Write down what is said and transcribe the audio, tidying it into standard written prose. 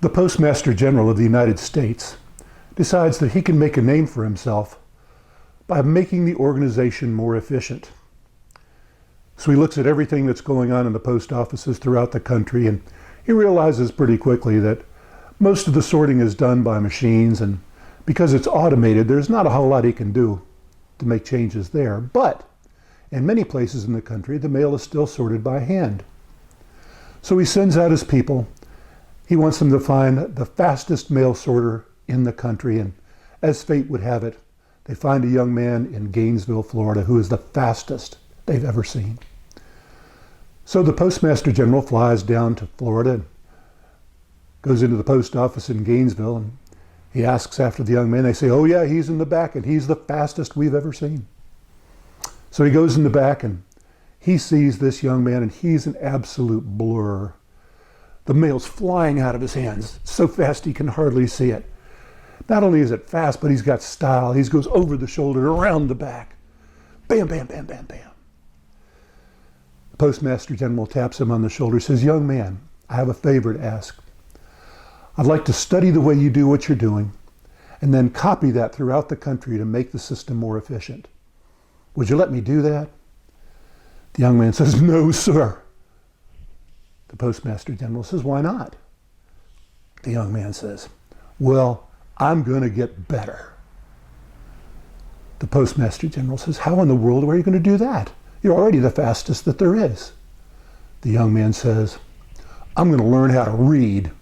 The Postmaster General of the United States decides that he can make a name for himself by making the organization more efficient. So he looks at everything that's going on in the post offices throughout the country, and he realizes pretty quickly that most of the sorting is done by machines, and because it's automated, there's not a whole lot he can do to make changes there. But in many places in the country, the mail is still sorted by hand. So he sends out his people. He wants them to find the fastest mail sorter in the country, and as fate would have it, they find a young man in Gainesville, Florida, who is the fastest they've ever seen. So the Postmaster General flies down to Florida and goes into the post office in Gainesville, and he asks after the young man. They say, "Oh yeah, he's in the back, and he's the fastest we've ever seen." So he goes in the back, and he sees this young man, and he's an absolute blur. The mail's flying out of his hands so fast he can hardly see it. Not only is it fast, but he's got style. He goes over the shoulder, around the back. Bam, bam, bam, bam, bam. The Postmaster General taps him on the shoulder, says, "Young man, I have a favor to ask. I'd like to study the way you do what you're doing and then copy that throughout the country to make the system more efficient. Would you let me do that?" The young man says, "No, sir." The Postmaster General says, "Why not?" The young man says, "Well, I'm going to get better." The Postmaster General says, "How in the world are you going to do that? You're already the fastest that there is." The young man says, "I'm going to learn how to read."